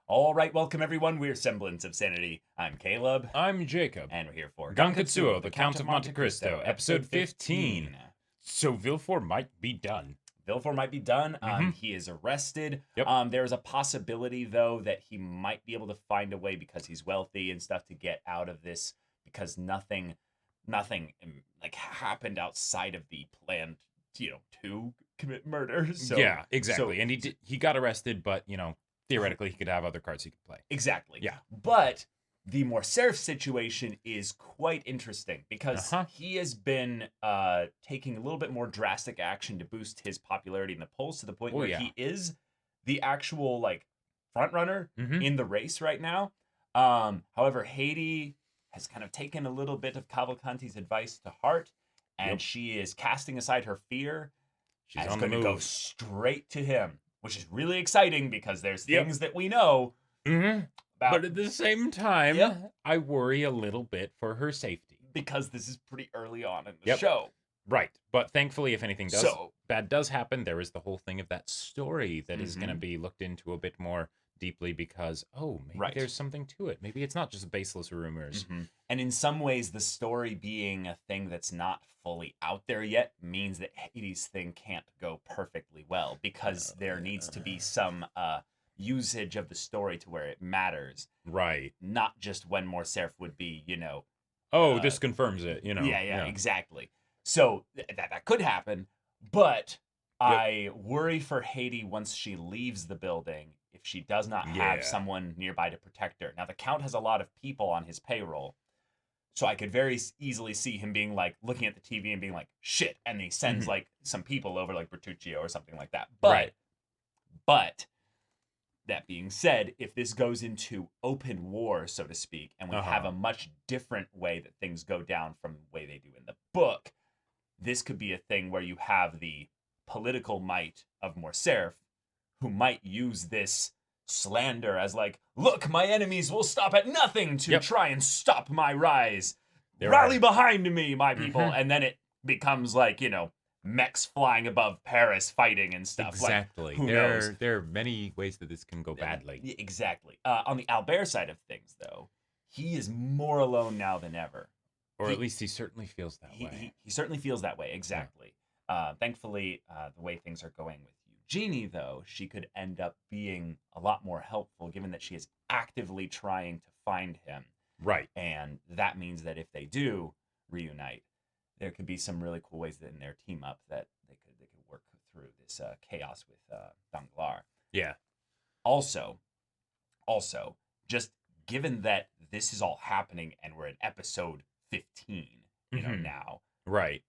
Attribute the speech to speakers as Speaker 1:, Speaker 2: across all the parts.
Speaker 1: All right, welcome everyone. We're Semblance of Sanity. I'm Caleb.
Speaker 2: I'm Jacob.
Speaker 1: And we're here for
Speaker 2: Gankutsuou, the Count of Monte Cristo, episode 15. So Villefort might be done.
Speaker 1: Villefort might be done. He is arrested.
Speaker 2: Yep.
Speaker 1: There's a possibility, though, that he might be able to find a way because he's wealthy and stuff to get out of this because nothing like happened outside of the plan, to commit murder. So,
Speaker 2: yeah, exactly. And he got arrested, but, theoretically, he could have other cards he could play.
Speaker 1: Exactly.
Speaker 2: Yeah.
Speaker 1: But the Morcerf situation is quite interesting because he has been taking a little bit more drastic action to boost his popularity in the polls to the point where he is the actual front runner in the race right now. However, Haydee has kind of taken a little bit of Cavalcanti's advice to heart, and she is casting aside her fear. She's going to go straight to him, which is really exciting because there's things that we know about.
Speaker 2: But at the same time, I worry a little bit for her safety.
Speaker 1: Because this is pretty early on in the show.
Speaker 2: Right. But thankfully, if anything bad does happen, there is the whole thing of that story that is going to be looked into a bit more deeply because, maybe there's something to it. Maybe it's not just baseless rumors.
Speaker 1: And in some ways, the story being a thing that's not fully out there yet means that Hades' thing can't go perfectly well because there needs to be some usage of the story to where it matters.
Speaker 2: Right.
Speaker 1: Not just when Morcerf would be,
Speaker 2: this confirms it,
Speaker 1: Yeah, exactly. So that could happen, but I worry for Haydee once she leaves the building if she does not have someone nearby to protect her. Now, the Count has a lot of people on his payroll, so I could very easily see him being looking at the TV and being like, shit, and he sends some people over like Bertuccio or something like that. But that being said, if this goes into open war, so to speak, and we have a much different way that things go down from the way they do in the book, this could be a thing where you have the political might of Morcerf, who might use this slander as look, my enemies will stop at nothing to try and stop my rise. Rally behind me, my people. And then it becomes mechs flying above Paris fighting and stuff.
Speaker 2: Exactly.
Speaker 1: Who knows?
Speaker 2: There are many ways that this can go badly.
Speaker 1: Exactly. On the Albert side of things, though, he is more alone now than ever.
Speaker 2: Or at least he certainly feels that way.
Speaker 1: He certainly feels that way, exactly. Thankfully, the way things are going with Eugenie, though, she could end up being a lot more helpful given that she is actively trying to find him.
Speaker 2: Right.
Speaker 1: And that means that if they do reunite, there could be some really cool ways that in their team up that they could work through this chaos with Danglars.
Speaker 2: Yeah.
Speaker 1: Also, just given that this is all happening and we're in episode 15, now.
Speaker 2: Right.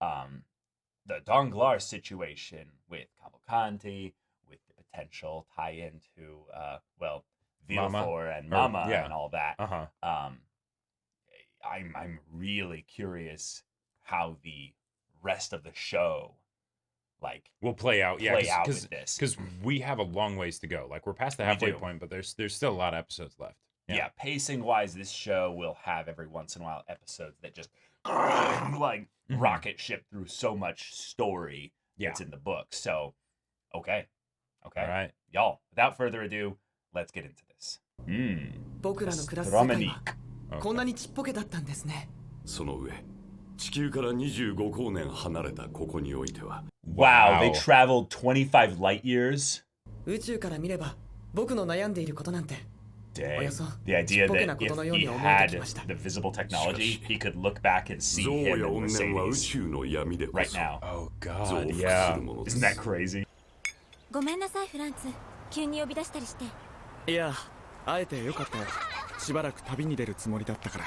Speaker 1: The Danglars situation with Cavalcanti, with the potential tie-in to, Villefort and Mama and all that. I'm really curious how the rest of the show,
Speaker 2: will play out.
Speaker 1: With this.
Speaker 2: Because we have a long ways to go. We're past the halfway point, but there's still a lot of episodes left.
Speaker 1: Yeah, pacing-wise, this show will have every once in a while episodes that just rocket ship through so much story that's in the book. So, okay.
Speaker 2: All right.
Speaker 1: Y'all, without further ado, let's get into this.
Speaker 3: 僕らの暮らす世界はこんなにちっぽけだったんですね。
Speaker 4: その上、地球から25光年離れたここにおいては。
Speaker 1: Wow, they traveled 25 light years?
Speaker 3: 宇宙から見れば僕の悩んでいることなんて。
Speaker 1: Dang. The idea that if he had the visible technology, he could look back and see him in Mercedes right now.
Speaker 2: Oh, God, yeah.
Speaker 1: Isn't that crazy?
Speaker 5: ごめんなさい、フランツ。急に呼び出したりして。
Speaker 6: いや、会えてよかったよ。しばらく旅に出るつもりだったか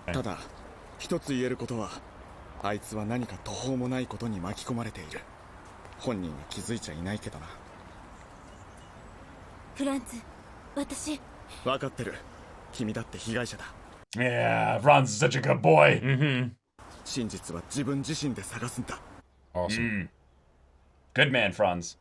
Speaker 6: ら。ただ、一つ言えることは、あいつは何か途方もないことに巻き込まれている。本人は気づいちゃいないけどな。
Speaker 5: フランツ、私。
Speaker 6: 分かってる。君だって被害者だ。
Speaker 1: Yeah, Franz is such a good boy.
Speaker 6: 真実は自分自身で探すんだ。
Speaker 2: Awesome.
Speaker 1: Good man, Franz.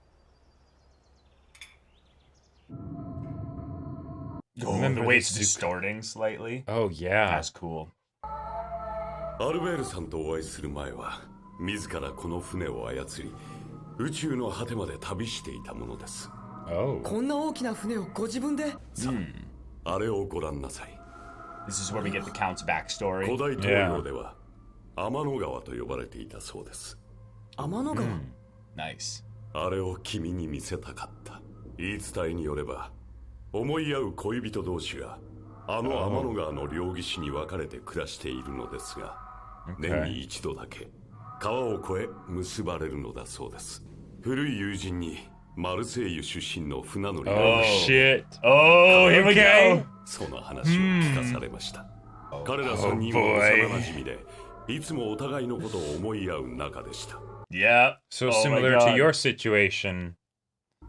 Speaker 1: The way it's distorting slightly.
Speaker 2: Oh, yeah.
Speaker 1: That's cool.
Speaker 4: アルベールさんとお会いする前は、自らこの船を操り、宇宙の果てまで旅していたものです。
Speaker 2: Oh.
Speaker 3: こんな大きな船をご自分で。
Speaker 4: あれをご覧なさい。
Speaker 1: This is where we get the Count's backstory.
Speaker 4: 古代東洋では天の川と呼ばれていたそうです。
Speaker 3: 天の川。
Speaker 1: Nice.
Speaker 4: あれを君に見せたかった。言い伝えによれば、思い合う恋人同士があの天の川の両岸に分かれて暮らしているのですが、年に一度だけ川を越え結ばれるのだそうです。古い友人にマルセイユ出身の船乗りが
Speaker 2: Oh shit.
Speaker 1: Oh, here we go.
Speaker 4: その話を聞かされました。彼ら3人は幼馴染で、いつもお互いのことを思い合う仲でした。
Speaker 1: Yeah.
Speaker 2: So
Speaker 1: Oh
Speaker 2: similar
Speaker 1: my
Speaker 2: to
Speaker 1: God.
Speaker 2: your situation.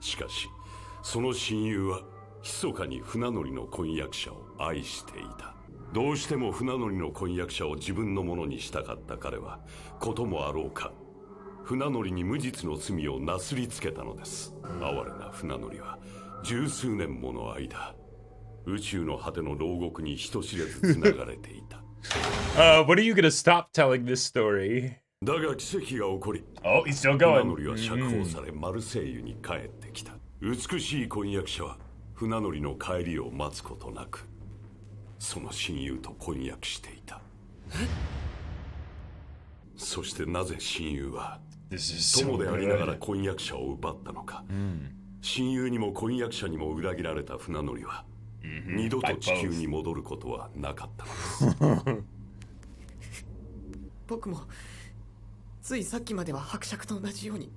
Speaker 4: しかし、その親友は密かに船乗りの婚約者を愛していた。どうしても船乗りの婚約者を自分のものにしたかった彼は、こともあろうか、船乗りに無実の罪をなすりつけたのです。哀れな船乗りは十数年もの間、宇宙の果ての牢獄に人知れずつながれていた。
Speaker 2: What are you gonna stop telling this story?
Speaker 4: だが奇跡が起こり、
Speaker 1: Oh, he's still
Speaker 4: 船
Speaker 1: going.
Speaker 4: 乗りは釈放されマルセイユに帰ってきた。美しい婚約者は船乗りの帰りを待つことなく、その親友と婚約していた。そしてなぜ親友は
Speaker 1: This is so
Speaker 4: 友でありながら
Speaker 1: good.
Speaker 4: 婚約者を奪ったのか。親友にも婚約者にも裏切られた船乗りは、二度と地球に戻ることはなかったのです。
Speaker 3: 僕もついさっきまでは伯爵と同じように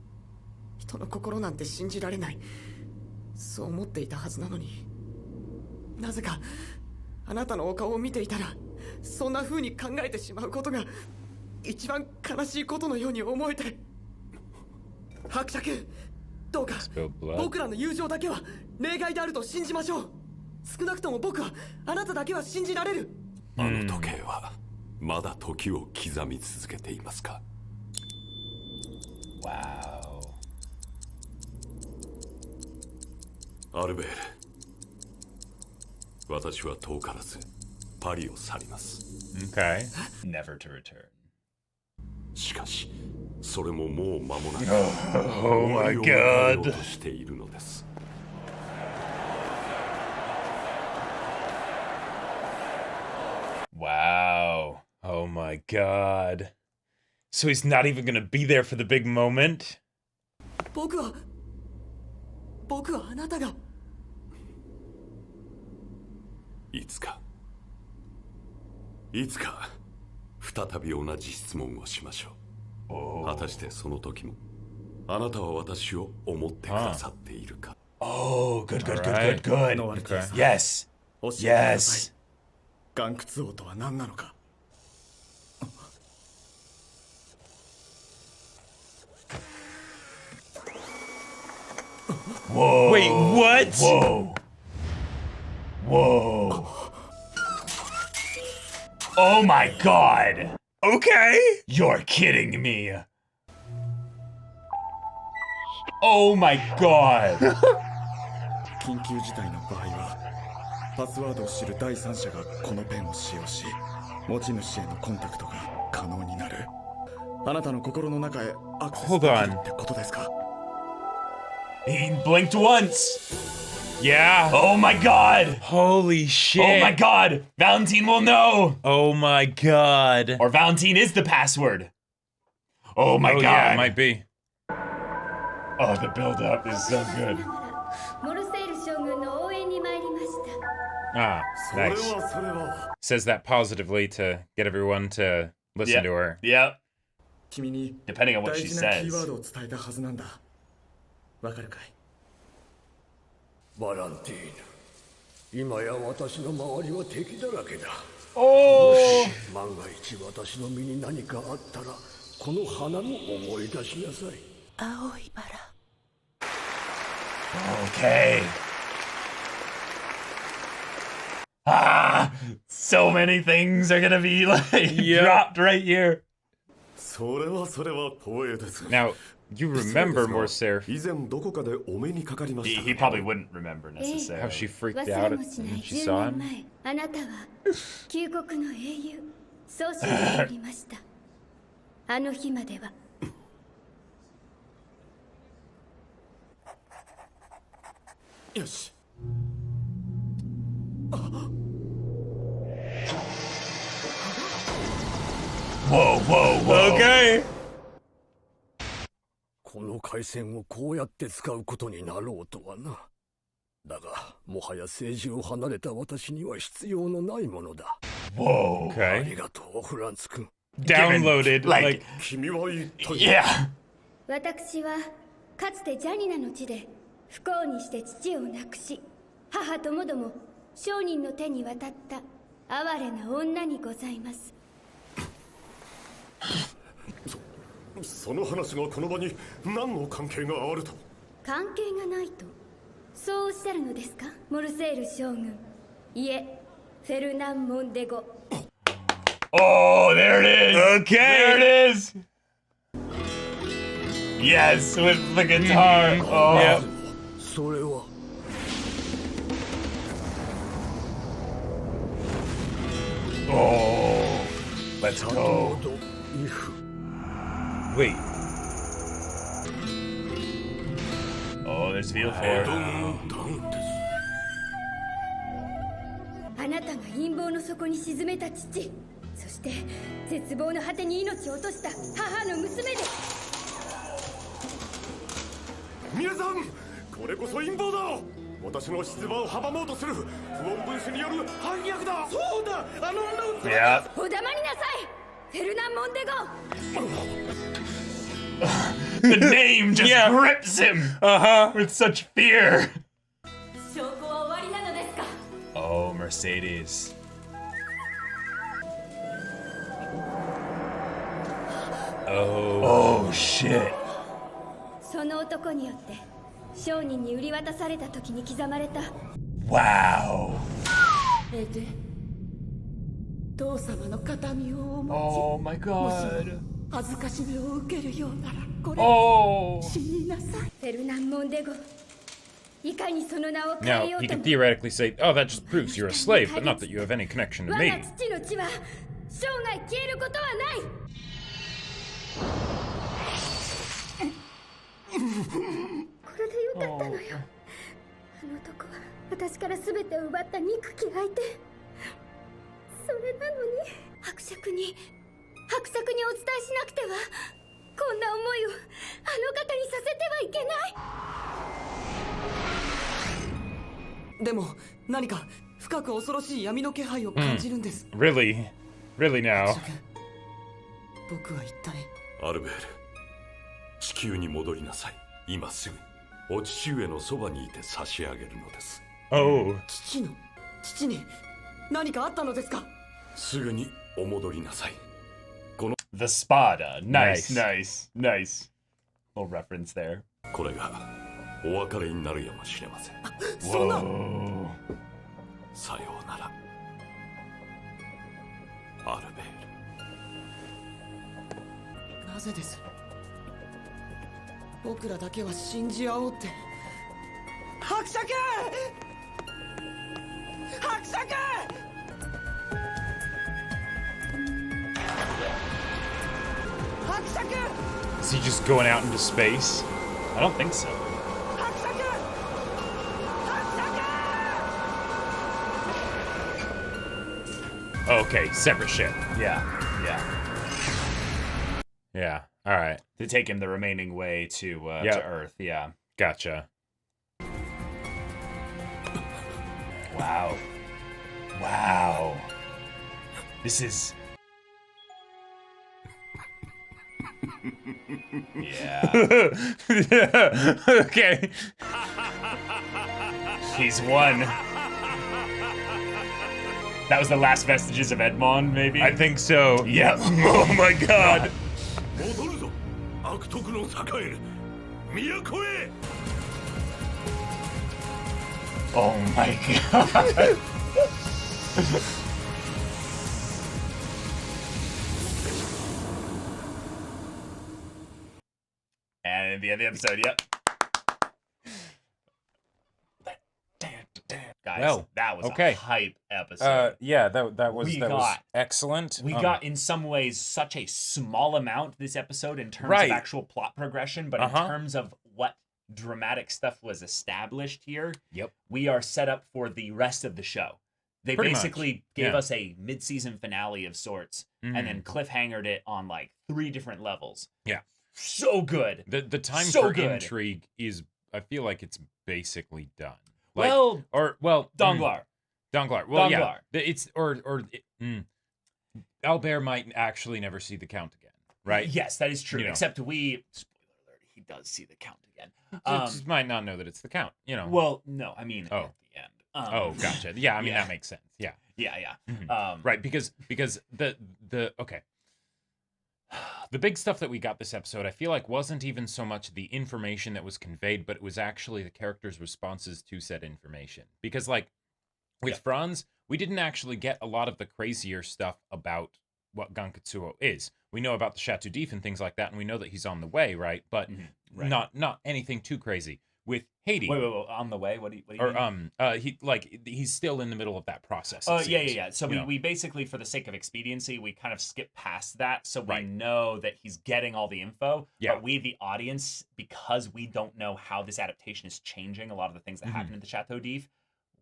Speaker 3: 人の心なんて信じられない、そう思っていたはずなのに、なぜかあなたのお顔を見ていたらそんな風に考えてしまうことが一番悲しいことのように思えて。伯爵、どうか
Speaker 2: Spill blood.
Speaker 3: 僕らの友情だけは例外であると信じましょう。少なくとも僕はあなただけは信じられる。
Speaker 4: あの時計はまだ時を刻み続けていますか。
Speaker 1: Wow.
Speaker 4: アルベール、私は遠からずパリを去ります。
Speaker 2: Okay.
Speaker 1: Never to return.
Speaker 4: しかし、それももう間もなく
Speaker 2: Oh
Speaker 4: 終わ
Speaker 2: my
Speaker 4: りを迎えよう
Speaker 2: god.
Speaker 4: としているのです。
Speaker 1: Wow.
Speaker 2: Oh my god. So he's not even gonna be there for the big moment?
Speaker 3: 僕はあなたが。
Speaker 4: いつか再び同じ質問をしましょう。果たしてその時もあなたは私を思ってくださっているか。
Speaker 1: Oh, good, good, good,
Speaker 2: Alright.
Speaker 1: good, good.
Speaker 3: ノワルティさん、
Speaker 1: Yes.
Speaker 3: 教えてください。
Speaker 1: Yes.
Speaker 6: ガンクツ王とは何なのか。
Speaker 1: Whoa.
Speaker 2: Wait, what?
Speaker 1: Whoa. Whoa. Oh my god.
Speaker 2: Okay.
Speaker 1: You're kidding me. Oh my god.
Speaker 6: 緊急事態の場合はパスワードを知る第三者がこのペンを使用し、持ち主へのコンタクトが可能になる。あなたの心の中へアクセスできるってことですか。
Speaker 1: He blinked once.
Speaker 2: Yeah.
Speaker 1: Oh my god.
Speaker 2: Holy shit.
Speaker 1: Oh my god. Valentine will know.
Speaker 2: Oh my god.
Speaker 1: Or Valentine is the password. Oh my god.
Speaker 2: Yeah, it might be.
Speaker 1: Oh, the build up is so good.
Speaker 5: モルセール将軍の応援に参りました。
Speaker 2: Ah,
Speaker 6: それ
Speaker 2: nice.
Speaker 6: はそれは。
Speaker 2: Says that positively to get everyone to listen
Speaker 1: Yep.
Speaker 2: to her.
Speaker 1: Yep.
Speaker 6: 君に
Speaker 1: Depending on what
Speaker 6: 大
Speaker 1: she
Speaker 6: 事なキーワー
Speaker 1: says.
Speaker 6: ドを伝えたはずなんだ。わかるかい。
Speaker 7: バランティーヌ、今や私の周りは敵だらけだ。
Speaker 1: Oh.
Speaker 7: 万が一私の身に何かあったらこの花も思い出しなさい。
Speaker 5: 青いバラ。
Speaker 1: Okay. Ah, so many things are gonna be like dropped right here.
Speaker 4: それは光栄です。
Speaker 2: Now, you remember Morserf,
Speaker 4: 以前どこかでお目にかかりま
Speaker 1: He,
Speaker 4: した。
Speaker 1: he probably wouldn't remember
Speaker 2: how
Speaker 1: necessarily.
Speaker 2: she freaked
Speaker 5: 忘れ
Speaker 2: out
Speaker 5: もしない
Speaker 2: when she
Speaker 5: 10
Speaker 2: saw
Speaker 5: 年
Speaker 2: him.
Speaker 5: 前、あなたは旧国の英雄、そう信じておりました。あの日までは。
Speaker 1: Oh
Speaker 6: よし。
Speaker 1: Whoa, whoa, whoa.
Speaker 2: Okay.
Speaker 7: この回線をこうやって使うことになろうとはな。だが、もはや政治を離れた私には必要のないものだ。
Speaker 1: Whoa.
Speaker 7: あ
Speaker 2: Okay.
Speaker 7: りがとう、フランツ君。
Speaker 2: Downloaded. Like,
Speaker 4: 君は一体
Speaker 1: Yeah.
Speaker 5: 私はかつてジャニナの地で不幸にして父を亡くし、母ともども商人の手に渡った哀れな女にございます。
Speaker 4: その話がこの場に何の関係があると？
Speaker 5: 関係がないとそうおっしゃるのですか、モルセール将軍、いえ、フェルナン・モンデゴ。
Speaker 1: Oh, there it is.
Speaker 2: Okay.
Speaker 1: There it is. Yes, with the guitar. Oh.
Speaker 2: Yep.
Speaker 7: それは
Speaker 1: Oh. Let's
Speaker 7: 先
Speaker 1: go.
Speaker 7: ほどイフ
Speaker 2: wait.
Speaker 1: Oh, there's feel
Speaker 4: エ
Speaker 1: for
Speaker 4: ド
Speaker 1: it.
Speaker 4: ン・ダンテス。
Speaker 5: あなたが陰謀の底に沈めた父、そして絶望の果てに命を落とした母の娘です。
Speaker 4: 皆さん、これこそ陰謀だ。私の出馬を阻もうとする不穏分子による反逆だ。そうだ、あの女を
Speaker 1: Yeah.
Speaker 5: お黙りなさい、フェルナン・モンデゴ。
Speaker 1: The name just
Speaker 2: Yeah.
Speaker 1: grips him
Speaker 2: Uh-huh.
Speaker 1: with such fear.
Speaker 5: 証拠は終わりなのですか。
Speaker 1: Oh, Mercedes. Oh, shit.
Speaker 5: その男によって商人に売り渡された時に刻まれた。
Speaker 1: Wow.
Speaker 3: エデ、父様の形見をお持ち、
Speaker 1: Oh my
Speaker 3: もし
Speaker 1: god.
Speaker 3: 恥ずかしめを受けるようならこれ
Speaker 1: Oh.
Speaker 3: 死になさい。
Speaker 5: フェルナン・モンデゴ、いかにその名を変
Speaker 2: Now,
Speaker 5: えよう
Speaker 2: he
Speaker 5: と
Speaker 2: could
Speaker 5: も
Speaker 2: theoretically say, oh, that just proves you're a slave, but not that you have any connection to
Speaker 5: 我
Speaker 2: me.
Speaker 5: が父の血は生涯消えることはない。これでよかったのよ。あの男は私から全てを奪った憎き相手。それなのに伯爵にお伝えしなくては。こんな思いをあの方にさせてはいけない。
Speaker 3: でも何か深く恐ろしい闇の気配を感じるんです。
Speaker 2: Really? Really now?
Speaker 3: 僕は一体
Speaker 4: アルベール、地球に戻りなさい。今すぐにお父上のそばにいて差し上げるのです。
Speaker 2: Oh.
Speaker 3: 父に何かあったのですか。
Speaker 4: すぐにお戻りなさい。
Speaker 1: The Spada. Nice,
Speaker 2: Nice.
Speaker 1: nice, nice. Little reference there.
Speaker 4: これがお別れになるやもしれません。
Speaker 3: そんな。
Speaker 1: Whoa.
Speaker 4: さようなら、アルベール。
Speaker 3: なぜです。僕らだけは信じ合おうって。伯爵！伯爵！
Speaker 2: Is he just going out into space?
Speaker 1: I don't think so.
Speaker 2: Okay, separate ship.
Speaker 1: Yeah, yeah.
Speaker 2: Yeah, alright.
Speaker 1: To take him the remaining way to Earth. Yeah.
Speaker 2: Gotcha.
Speaker 1: Wow. Wow. This is. Yeah.
Speaker 2: Yeah, okay.
Speaker 1: He's won. That was the last vestiges of Edmond, maybe?
Speaker 2: I think so.
Speaker 1: Yep.
Speaker 2: Oh my god.
Speaker 4: 戻るぞ、悪徳の栄える都へ。
Speaker 1: Oh my god. And at the end of the episode, yep. Guys,
Speaker 2: Well,
Speaker 1: that was
Speaker 2: okay.
Speaker 1: a hype episode.
Speaker 2: Yeah, that was
Speaker 1: We
Speaker 2: was
Speaker 1: got-
Speaker 2: excellent.
Speaker 1: We got, in some ways, such a small amount this episode in terms
Speaker 2: Right.
Speaker 1: of actual plot progression, but in
Speaker 2: Uh-huh.
Speaker 1: terms of what dramatic stuff was established here,
Speaker 2: Yep.
Speaker 1: we are set up for the rest of the show. They
Speaker 2: Pretty
Speaker 1: basically
Speaker 2: much.
Speaker 1: gave
Speaker 2: Yeah.
Speaker 1: us a mid-season finale of sorts, and then cliffhangered it on like 3 different levels.
Speaker 2: Yeah.
Speaker 1: So good.
Speaker 2: The time
Speaker 1: So
Speaker 2: for
Speaker 1: good.
Speaker 2: intrigue is, I feel like it's basically done.
Speaker 1: Well,
Speaker 2: Donglar.
Speaker 1: Donglar.
Speaker 2: Well,
Speaker 1: Donglar.
Speaker 2: yeah. It's Albert might actually never see the Count again, right?
Speaker 1: Yes, that is true.
Speaker 2: You know.
Speaker 1: Except spoiler alert, he does see the Count again.
Speaker 2: Just might not know that it's the Count, you know.
Speaker 1: Well, no, I mean at the end.
Speaker 2: Gotcha. Yeah, I mean that makes sense. Yeah.
Speaker 1: Yeah.
Speaker 2: Right, because the okay. The big stuff that we got this episode, I feel like wasn't even so much the information that was conveyed, but it was actually the characters' responses to said information. Because like with Franz, we didn't actually get a lot of the crazier stuff about what Gankutsuou is. We know about the Chateau d'If and things like that, and we know that he's on the way, right? But not anything too crazy. With Haydee.
Speaker 1: Wait, on the way? What do you mean?
Speaker 2: He's still in the middle of that process.
Speaker 1: Yeah. So we basically, for the sake of expediency, we kind of skip past that, so we know that he's getting all the info.
Speaker 2: Yeah.
Speaker 1: But we, the audience, because we don't know how this adaptation is changing a lot of the things that happen in the Chateau d'If,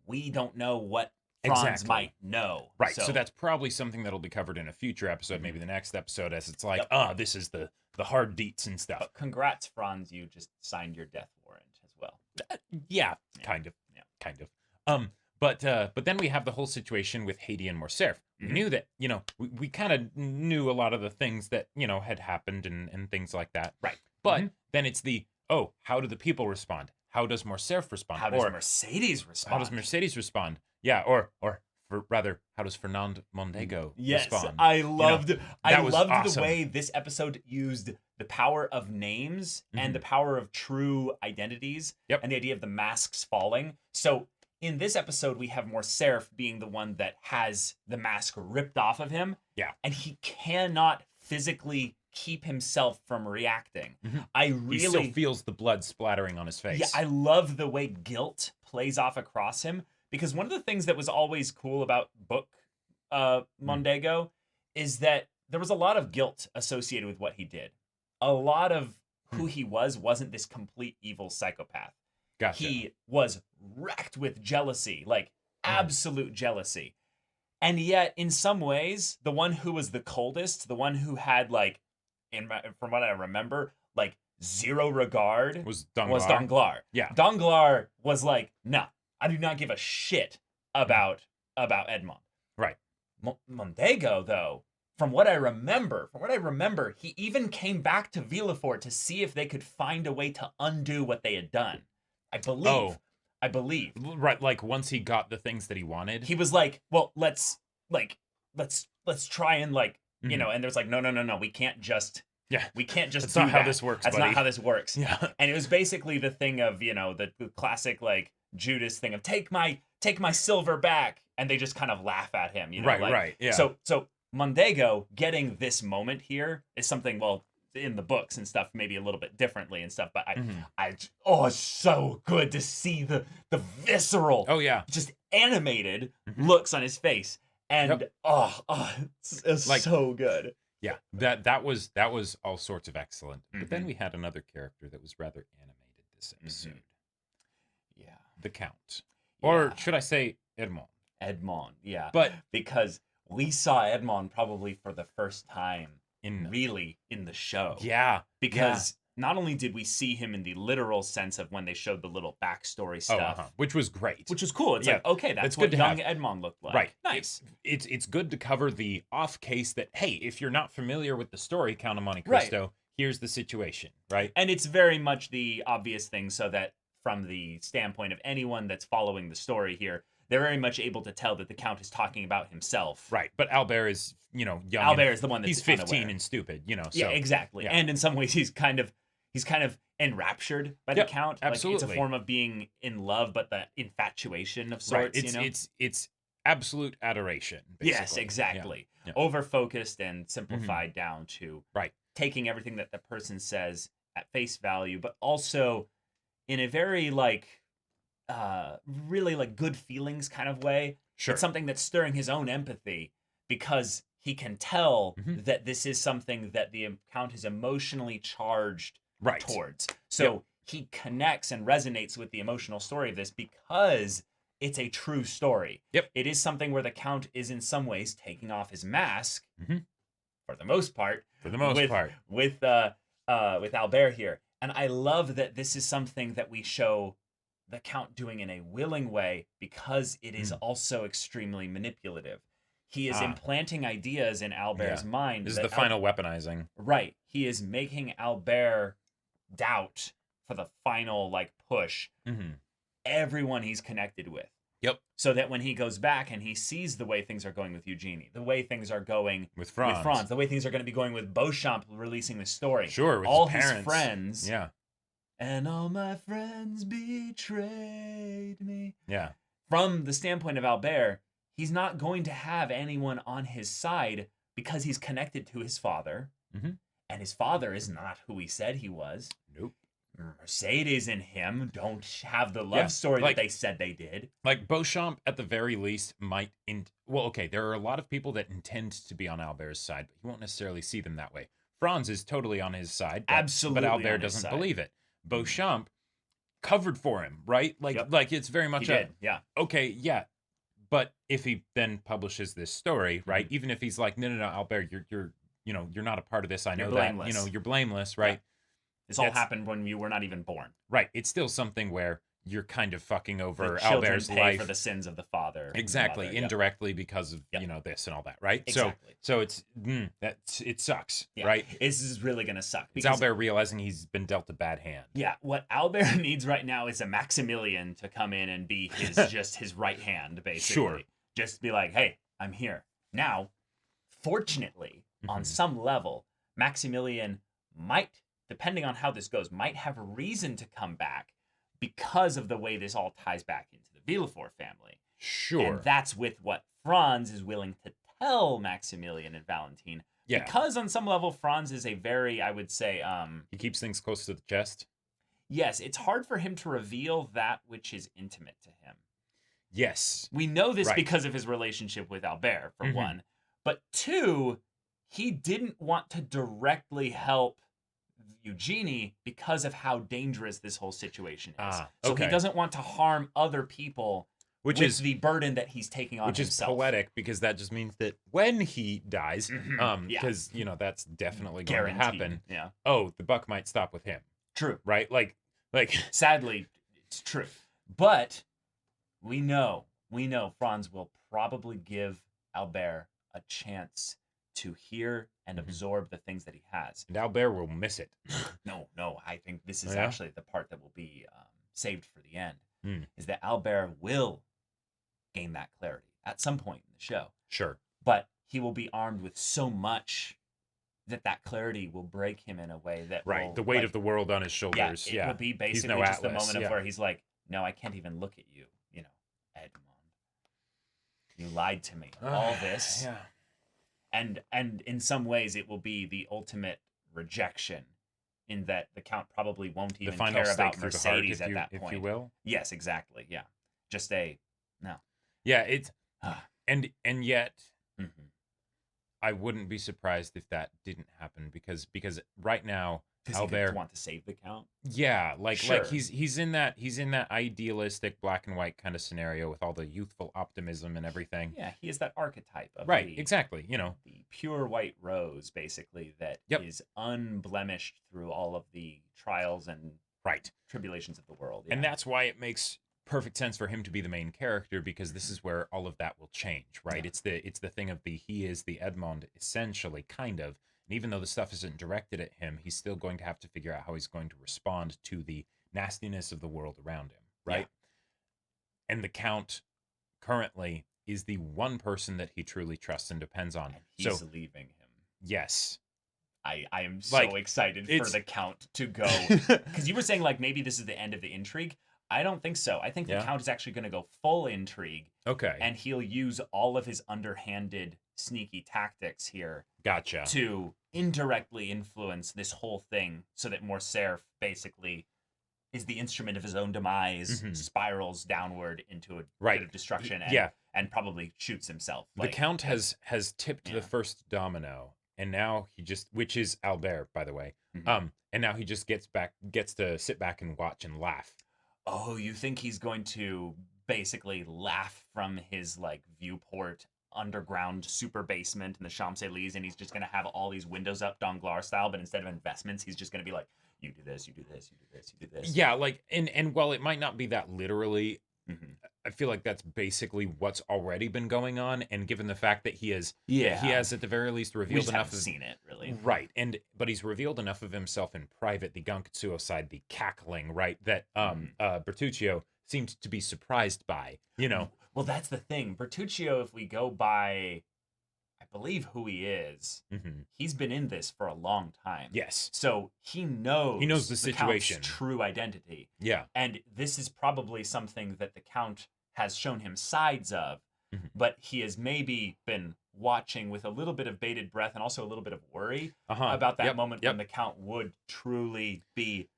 Speaker 1: we don't know what Franz might know.
Speaker 2: Right. So that's probably something that'll be covered in a future episode, maybe the next episode, as it's like, this is the hard deets and stuff.
Speaker 1: But congrats, Franz, you just signed your death warrant as well.
Speaker 2: Kind of. But then we have the whole situation with Haydee and Morcerf. We knew that, we kind of knew a lot of the things that, had happened and things like that.
Speaker 1: Right.
Speaker 2: But then it's how do the people respond? How does Morcerf respond?
Speaker 1: How does Mercedes respond?
Speaker 2: How does Mercedes respond? Yeah, or rather, how does Fernand Mondego respond?
Speaker 1: I loved
Speaker 2: awesome.
Speaker 1: the way this episode used the power of names and the power of true identities and the idea of the masks falling. So in this episode, we have Morcerf being the one that has the mask ripped off of him.
Speaker 2: Yeah.
Speaker 1: And he cannot physically keep himself from reacting.
Speaker 2: He still feels the blood splattering on his face.
Speaker 1: Yeah, I love the way guilt plays off across him. Because one of the things that was always cool about book Mondego is that there was a lot of guilt associated with what he did. A lot of who he wasn't this complete evil psychopath.
Speaker 2: Gotcha.
Speaker 1: He was wrecked with jealousy, like absolute jealousy. And yet, in some ways, the one who was the coldest, the one who had, like, from what I remember, like, zero regard
Speaker 2: was Donglar. Yeah.
Speaker 1: Donglar was like, no. I do not give a shit about Edmond.
Speaker 2: Right.
Speaker 1: Mondego, though, from what I remember, he even came back to Villefort to see if they could find a way to undo what they had done. I believe.
Speaker 2: Right, like once he got the things that he wanted,
Speaker 1: he was like, well, let's try and and there's like, no, we can't just.
Speaker 2: Yeah,
Speaker 1: we can't just.
Speaker 2: That's
Speaker 1: do
Speaker 2: not
Speaker 1: that.
Speaker 2: how this works.
Speaker 1: That's
Speaker 2: buddy.
Speaker 1: not how this works.
Speaker 2: Yeah,
Speaker 1: and it was basically the thing of the classic like Judas thing of take my silver back, and they just kind of laugh at him.
Speaker 2: Right. Yeah.
Speaker 1: So Mondego getting this moment here is something in the books and stuff maybe a little bit differently and stuff. But it's so good to see the visceral.
Speaker 2: Oh yeah,
Speaker 1: just animated looks on his face, and it's like, so good.
Speaker 2: Yeah, that was all sorts of excellent. But then we had another character that was rather animated this episode.
Speaker 1: Yeah.
Speaker 2: The Count. Or should I say Edmond?
Speaker 1: Edmond, yeah.
Speaker 2: But
Speaker 1: because we saw Edmond probably for the first time in the show.
Speaker 2: Yeah.
Speaker 1: Because not only did we see him in the literal sense of when they showed the little backstory stuff,
Speaker 2: which was great,
Speaker 1: which was cool. It's like, okay, that's what young Edmond looked like.
Speaker 2: Right,
Speaker 1: nice.
Speaker 2: It's good to cover the off case that if you're not familiar with the story, Count of Monte Cristo, here's the situation, right?
Speaker 1: And it's very much the obvious thing, so that from the standpoint of anyone that's following the story here, they're very much able to tell that the Count is talking about himself.
Speaker 2: Right, but Albert is young.
Speaker 1: Albert is the one that's
Speaker 2: he's 15
Speaker 1: unaware.
Speaker 2: And stupid, So,
Speaker 1: yeah, exactly. Yeah. And in some ways, he's kind of enraptured by the Count.
Speaker 2: Absolutely.
Speaker 1: Like, it's a form of being in love, but the infatuation of sorts.
Speaker 2: Right. It's absolute adoration. Basically.
Speaker 1: Yes, exactly. Yeah. Over-focused and simplified down to taking everything that the person says at face value, but also in a very really good feelings kind of way.
Speaker 2: Sure.
Speaker 1: It's something that's stirring his own empathy because he can tell that this is something that the Count is emotionally charged towards. So he connects and resonates with the emotional story of this because it's a true story.
Speaker 2: Yep.
Speaker 1: It is something where the Count is in some ways taking off his mask for the most part. With Albert here. And I love that this is something that we show the Count doing in a willing way because it is also extremely manipulative. He is implanting ideas in Albert's mind.
Speaker 2: This is the final weaponizing.
Speaker 1: Right. He is making Albert doubt for the final push everyone he's connected with.
Speaker 2: Yep.
Speaker 1: So that when he goes back and he sees the way things are going with Eugenie, the way things are going
Speaker 2: with Franz,
Speaker 1: the way things are going to be going with Beauchamp releasing the story.
Speaker 2: Sure, with
Speaker 1: all
Speaker 2: his
Speaker 1: friends.
Speaker 2: Yeah.
Speaker 1: And all my friends betrayed me.
Speaker 2: Yeah.
Speaker 1: From the standpoint of Albert, he's not going to have anyone on his side because he's connected to his father. And his father is not who he said he was.
Speaker 2: Nope.
Speaker 1: Mercedes and him don't have the love story that they said they did.
Speaker 2: Like Beauchamp, at the very least, might... there are a lot of people that intend to be on Albert's side, but you won't necessarily see them that way. Franz is totally on his side,
Speaker 1: absolutely,
Speaker 2: but Albert doesn't believe it. Beauchamp covered for him, right? Like it's very much but if he then publishes this story, right? Even if he's like, no, Albert, you're not a part of this. I know that, you're blameless, right?
Speaker 1: Yeah. This all happened when you were not even born.
Speaker 2: Right. It's still something where you're kind of fucking over
Speaker 1: the
Speaker 2: Albert's
Speaker 1: pay
Speaker 2: life
Speaker 1: for the sins of the father.
Speaker 2: Exactly,
Speaker 1: mother,
Speaker 2: indirectly because of this and all that, right?
Speaker 1: Exactly.
Speaker 2: So it's it sucks, right?
Speaker 1: This is really gonna suck.
Speaker 2: It's Albert realizing he's been dealt a bad hand.
Speaker 1: Yeah, what Albert needs right now is a Maximilian to come in and be his right hand, basically.
Speaker 2: Sure.
Speaker 1: Just be like, hey, I'm here now. Fortunately, on some level, Maximilian might, depending on how this goes, might have a reason to come back because of the way this all ties back into the Villefort family.
Speaker 2: Sure.
Speaker 1: And that's with what Franz is willing to tell Maximilian and Valentine.
Speaker 2: Yeah.
Speaker 1: Because on some level, Franz is a very, I would say...
Speaker 2: he keeps things close to the chest?
Speaker 1: Yes, it's hard for him to reveal that which is intimate to him.
Speaker 2: Yes.
Speaker 1: We know this because of his relationship with Albert, for one. But two, he didn't want to directly help Eugenie because of how dangerous this whole situation is. So he doesn't want to harm other people with the burden that he's taking on himself.
Speaker 2: Which is poetic because that just means that when he dies, because, that's definitely going to happen.
Speaker 1: Yeah.
Speaker 2: Oh, the buck might stop with him.
Speaker 1: True.
Speaker 2: Right? Like
Speaker 1: sadly, it's true. But we know Franz will probably give Albert a chance to hear and absorb the things that he has.
Speaker 2: And Albert will miss it.
Speaker 1: No. I think this is actually the part that will be saved for the end. Is that Albert will gain that clarity at some point in the show.
Speaker 2: Sure.
Speaker 1: But he will be armed with so much that clarity will break him in a way that will,
Speaker 2: the weight of the world on his shoulders.
Speaker 1: It will be basically just the moment of where he's like, no, I can't even look at you, Edmond. You lied to me. All this.
Speaker 2: Yeah.
Speaker 1: And in some ways it will be the ultimate rejection in that the Count probably won't even care about Mercedes at that point.
Speaker 2: If you will.
Speaker 1: Yes, exactly. Yeah. Just no.
Speaker 2: Yeah, it's and yet I wouldn't be surprised if that didn't happen because right now Albert
Speaker 1: want to save the Count.
Speaker 2: Yeah, like he's in that idealistic black and white kind of scenario with all the youthful optimism and everything.
Speaker 1: Yeah, he is that archetype of
Speaker 2: exactly.
Speaker 1: The pure white rose, basically, that is unblemished through all of the trials and tribulations of the world. Yeah.
Speaker 2: And that's why it makes perfect sense for him to be the main character because this is where all of that will change, right?
Speaker 1: Yeah.
Speaker 2: It's the thing of he is the Edmond essentially, kind of. And even though the stuff isn't directed at him, he's still going to have to figure out how he's going to respond to the nastiness of the world around him, right? Yeah. And the Count currently is the one person that he truly trusts and depends on.
Speaker 1: And he's leaving him.
Speaker 2: Yes.
Speaker 1: I am so excited for the Count to go. Because you were saying maybe this is the end of the intrigue. I don't think so. I think the Count is actually going to go full intrigue.
Speaker 2: Okay.
Speaker 1: And he'll use all of his underhanded, sneaky tactics here.
Speaker 2: Gotcha.
Speaker 1: To indirectly influence this whole thing so that Morcerf basically is the instrument of his own demise, spirals downward into a bit of destruction, and probably shoots himself.
Speaker 2: The Count has tipped the first domino, and now which is Albert, by the way, And now he just gets to sit back and watch and laugh.
Speaker 1: Oh, you think he's going to basically laugh from his like viewport underground super basement in the Champs-Élysées, and he's just going to have all these windows up Danglars style, but instead of investments, he's just going to be like, you do this, you do this, you do this, you do this.
Speaker 2: Yeah, like, and while it might not be that literally, I feel like that's basically what's already been going on, and given the fact that he has at the very least revealed enough of
Speaker 1: seen it really,
Speaker 2: right, but he's revealed enough of himself in private, the Gankutsuou side, the cackling, right, that Bertuccio seemed to be surprised by, you know.
Speaker 1: Well, that's the thing. Bertuccio, if we go by, I believe, who he is, he's been in this for a long time.
Speaker 2: Yes.
Speaker 1: So he knows
Speaker 2: the situation.
Speaker 1: Count's true identity.
Speaker 2: Yeah.
Speaker 1: And this is probably something that the Count has shown him sides of, but he has maybe been watching with a little bit of bated breath and also a little bit of worry about that moment when the Count would truly be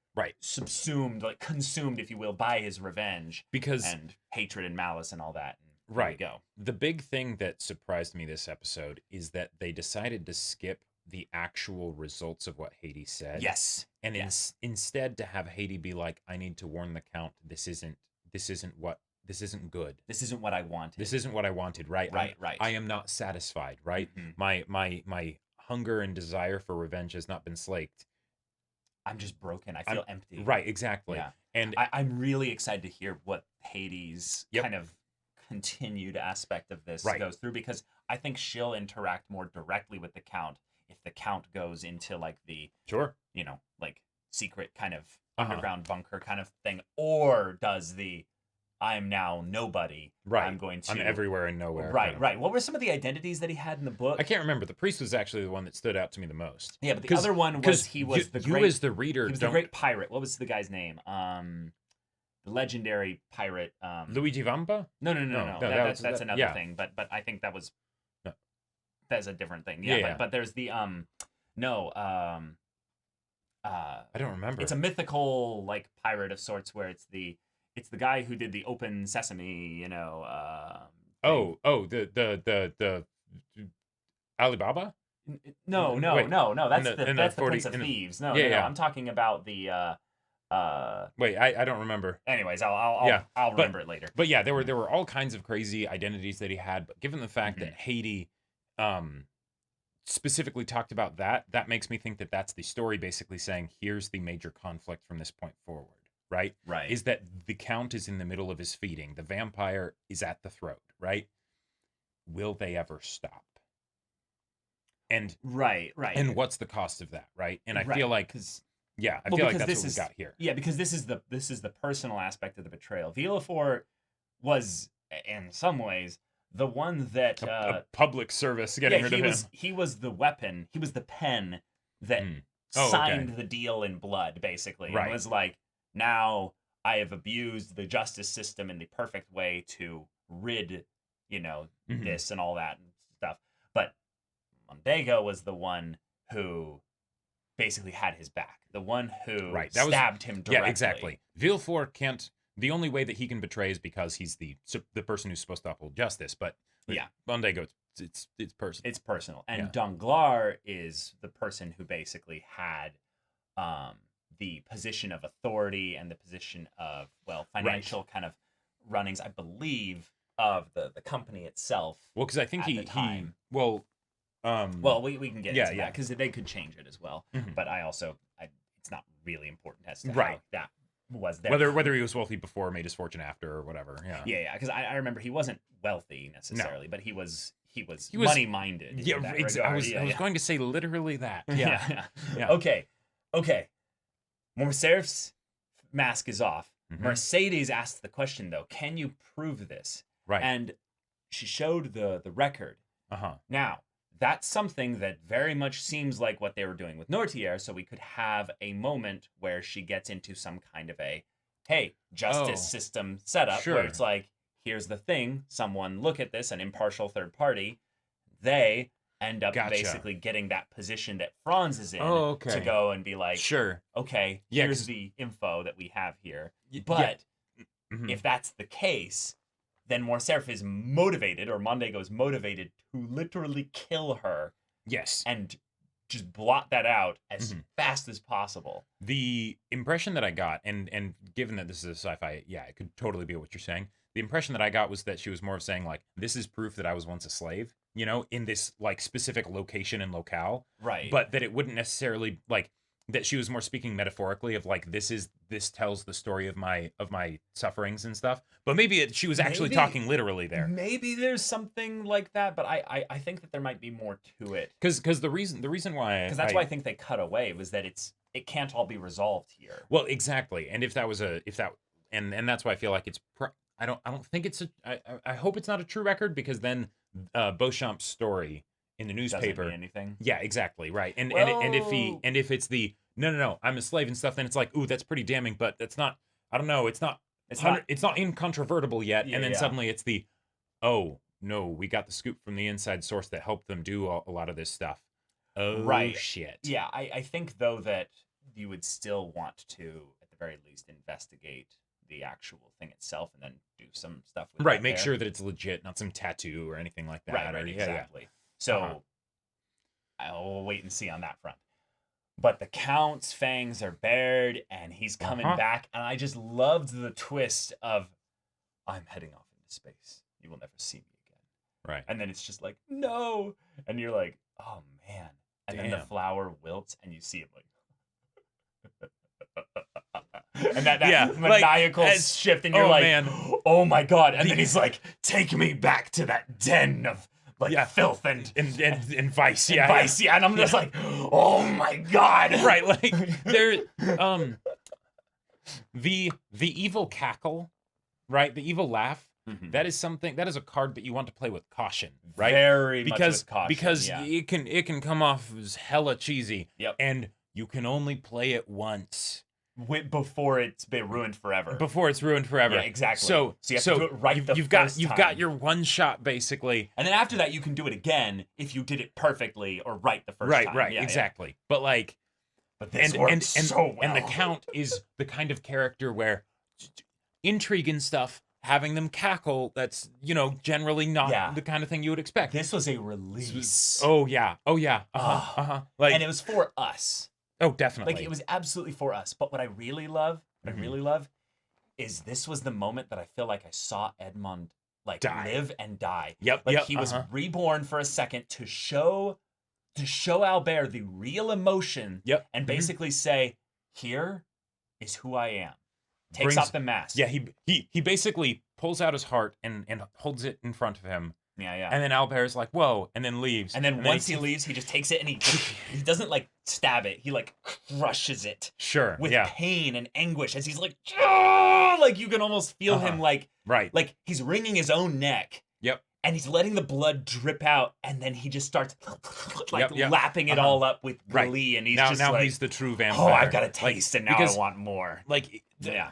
Speaker 1: subsumed, like consumed, if you will, by his revenge and hatred and malice and all that. And there we go.
Speaker 2: The big thing that surprised me this episode is that they decided to skip the actual results of what Haydee said.
Speaker 1: Yes.
Speaker 2: And instead to have Haydee be like, I need to warn the Count, this isn't good.
Speaker 1: This isn't what I wanted.
Speaker 2: This isn't what I wanted, right?
Speaker 1: Right.
Speaker 2: I am not satisfied, right? My hunger and desire for revenge has not been slaked.
Speaker 1: I'm just broken. I feel empty.
Speaker 2: Right, exactly.
Speaker 1: Yeah.
Speaker 2: And
Speaker 1: I'm really excited to hear what Haydee's kind of continued aspect of this goes through, because I think she'll interact more directly with the Count if the Count goes into like the you know, like secret kind of underground bunker kind of thing, or does the I'm now nobody.
Speaker 2: Right.
Speaker 1: I'm
Speaker 2: everywhere and nowhere.
Speaker 1: Right, right. What were some of the identities that he had in the book?
Speaker 2: I can't remember. The priest was actually the one that stood out to me the most.
Speaker 1: Yeah, but the other one was he was the great.
Speaker 2: You as the reader,
Speaker 1: he was the great pirate. What was the guy's name? The legendary pirate.
Speaker 2: Luigi Vampa?
Speaker 1: No. That's another thing. But I think that was.
Speaker 2: No.
Speaker 1: That's a different thing. Yeah. But there's the I
Speaker 2: don't remember.
Speaker 1: It's a mythical like pirate of sorts where it's the guy who did the Open Sesame, you know.
Speaker 2: The Alibaba?
Speaker 1: No. That's the Prince of Thieves. No. I'm talking about the.
Speaker 2: Wait, I don't remember.
Speaker 1: Anyways, I'll remember it later.
Speaker 2: But yeah, there were all kinds of crazy identities that he had. But given the fact that Haydee, specifically talked about that makes me think that that's the story basically saying here's the major conflict from this point forward. Right? Is that the Count is in the middle of his feeding. The vampire is at the throat, right? Will they ever stop? And
Speaker 1: right.
Speaker 2: And what's the cost of that, right? And I feel like that's what we got here.
Speaker 1: Yeah, because this is the personal aspect of the betrayal. Villefort was in some ways the one that
Speaker 2: a public service getting rid of him.
Speaker 1: He was the weapon, he was the pen that signed the deal in blood, basically.
Speaker 2: Right.
Speaker 1: It was like, now I have abused the justice system in the perfect way to rid, this and all that and stuff. But Mondego was the one who basically had his back. The one who stabbed him directly.
Speaker 2: Yeah, exactly. Villefort can't. The only way that he can betray is because he's the person who's supposed to uphold justice. But Mondego, it's personal.
Speaker 1: It's personal. And Danglars is the person who basically had the position of authority and the position of financial kind of runnings, I believe, of the company itself.
Speaker 2: Well, because I think we can get into that because they could change it as well. But it's not really important as to how that was there. Whether he was wealthy before or made his fortune after or whatever. Yeah.
Speaker 1: Because I remember he wasn't wealthy necessarily, but he was money minded.
Speaker 2: Yeah, I was going to say literally that. Yeah.
Speaker 1: Okay. Morcerf's mask is off. Mercedes asked the question, though, can you prove this?
Speaker 2: Right.
Speaker 1: And she showed the record. Now, that's something that very much seems like what they were doing with Nortier, so we could have a moment where she gets into some kind of justice system setup where it's like, here's the thing, someone look at this, an impartial third party, they end up basically getting that position that Franz is in to go and be like, here's the info that we have here. But if that's the case, then Morcerf is motivated, or Mondego is motivated to literally kill her.
Speaker 2: Yes.
Speaker 1: And just blot that out as fast as possible.
Speaker 2: The impression that I got, and given that this is a sci-fi, yeah, it could totally be what you're saying. The impression that I got was that she was more of saying, like, this is proof that I was once a slave, you know, in this, like, specific location and locale.
Speaker 1: Right.
Speaker 2: But that it wouldn't necessarily, like, that she was more speaking metaphorically of, like, this tells the story of my sufferings and stuff. But maybe she was actually talking literally there.
Speaker 1: Maybe there's something like that, but I think that there might be more to it.
Speaker 2: Because the reason why...
Speaker 1: Because that's why I think they cut away, was that it can't all be resolved here.
Speaker 2: Well, exactly. And if that was and that's why I feel like it's... I don't think it's I hope it's not a true record, because then Beauchamp's story in the newspaper
Speaker 1: doesn't mean anything.
Speaker 2: Yeah, exactly, right. And if it's the no, I'm a slave and stuff, then it's like, ooh, that's pretty damning, but that's not, I don't know, it's not incontrovertible yet.
Speaker 1: Yeah,
Speaker 2: and then suddenly it's the, oh no, we got the scoop from the inside source that helped them do a lot of this stuff. Oh, right. Shit.
Speaker 1: Yeah, I think though that you would still want to, at the very least, investigate the actual thing itself and then do some stuff with
Speaker 2: right, make sure that it's legit, not some tattoo or anything like that.
Speaker 1: Right, exactly. So I'll wait and see on that front. But the Count's fangs are bared and he's coming back, and I just loved the twist of, I'm heading off into space. You will never see me again.
Speaker 2: Right.
Speaker 1: And then it's just like, no. And you're like, oh man. And then the flower wilts and you see him like and that maniacal shift, and you're like, man. Oh my god. And then he's like, take me back to that den of filth and
Speaker 2: vice.
Speaker 1: Vice. And I'm just like, oh my god.
Speaker 2: Right, like there the evil cackle, right? The evil laugh. That is something, that is a card that you want to play with caution, right?
Speaker 1: Very much with caution.
Speaker 2: Because it can come off as hella cheesy.
Speaker 1: Yep.
Speaker 2: And you can only play it once.
Speaker 1: Before it's been ruined forever.
Speaker 2: Before it's ruined forever.
Speaker 1: Yeah, exactly.
Speaker 2: So
Speaker 1: you have to do it right
Speaker 2: you've got your one shot basically.
Speaker 1: And then after that you can do it again if you did it perfectly or right the first time.
Speaker 2: Right, exactly. Yeah. But
Speaker 1: this works so well.
Speaker 2: And the Count is the kind of character where intrigue and stuff, having them cackle, that's, generally not the kind of thing you would expect.
Speaker 1: This was a release.
Speaker 2: Oh yeah. Like,
Speaker 1: and it was for us.
Speaker 2: Oh, definitely.
Speaker 1: Like, it was absolutely for us. But what I really love, is this was the moment that I feel like I saw Edmond live and die.
Speaker 2: Yep.
Speaker 1: He was reborn for a second to show Albert the real emotion.
Speaker 2: Yep.
Speaker 1: And basically say, here is who I am. Takes off the mask.
Speaker 2: Yeah, he basically pulls out his heart and holds it in front of him.
Speaker 1: Yeah.
Speaker 2: And then Albert's like, whoa, and then leaves.
Speaker 1: And then once he leaves, he just takes it and he doesn't stab it. He crushes it.
Speaker 2: Sure.
Speaker 1: With pain and anguish as he's like, oh! Like you can almost feel him like he's wringing his own neck.
Speaker 2: Yep.
Speaker 1: And he's letting the blood drip out, and then he just starts lapping it all up with glee, and he's
Speaker 2: now he's the true vampire.
Speaker 1: Oh, I've got a taste, and now I want more.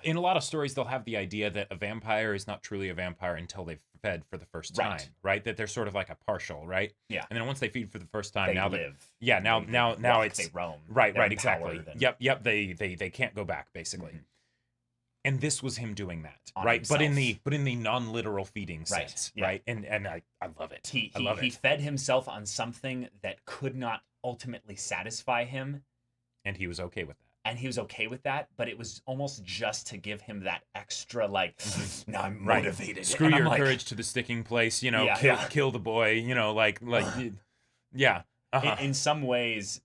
Speaker 2: In a lot of stories, they'll have the idea that a vampire is not truly a vampire until they've fed for the first time, right? That they're sort of like a partial, right?
Speaker 1: Yeah.
Speaker 2: And then once they feed for the first time,
Speaker 1: they
Speaker 2: now
Speaker 1: live.
Speaker 2: Now it's
Speaker 1: they roam.
Speaker 2: Right, exactly. Yep. They can't go back, basically. And this was him doing that,
Speaker 1: on
Speaker 2: right?
Speaker 1: himself.
Speaker 2: But in the non-literal feeding sense, right? And I love it.
Speaker 1: He fed himself on something that could not ultimately satisfy him,
Speaker 2: and he was okay with that. But it was almost just to give him that extra, now I'm motivated. Screw your courage to the sticking place, kill the boy, yeah.
Speaker 1: In some ways,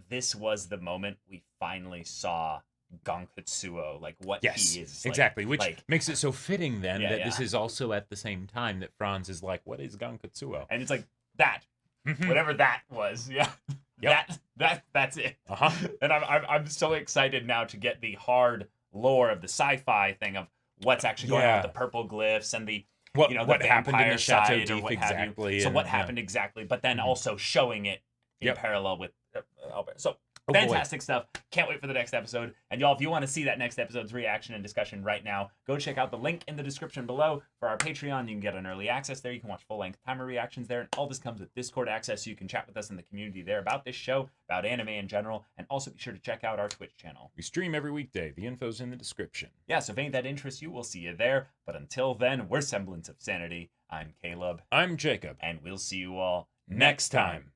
Speaker 1: this was the moment we finally saw Gankutsuou, what he is.
Speaker 2: Exactly, which makes it so fitting then that this is also at the same time that Franz is like, what is Gankutsuou?
Speaker 1: And it's like that, whatever that was, that's it. And I'm so excited now to get the hard lore of the sci-fi thing of what's actually going on with the purple glyphs and the
Speaker 2: what happened in the Chateau
Speaker 1: d'If
Speaker 2: exactly,
Speaker 1: so what happened exactly, but then also showing it in parallel with Albert. So fantastic stuff. Can't wait for the next episode. And y'all, if you want to see that next episode's reaction and discussion right now, go check out the link in the description below for our Patreon. You can get an early access there. You can watch full-length timer reactions there. And all this comes with Discord access, so you can chat with us in the community there about this show, about anime in general, and also be sure to check out our Twitch channel.
Speaker 2: We stream every weekday. The info's in the description.
Speaker 1: Yeah, so if any of that interests you, we'll see you there. But until then, we're Semblance of Sanity. I'm Caleb.
Speaker 2: I'm Jacob.
Speaker 1: And we'll see you all next time.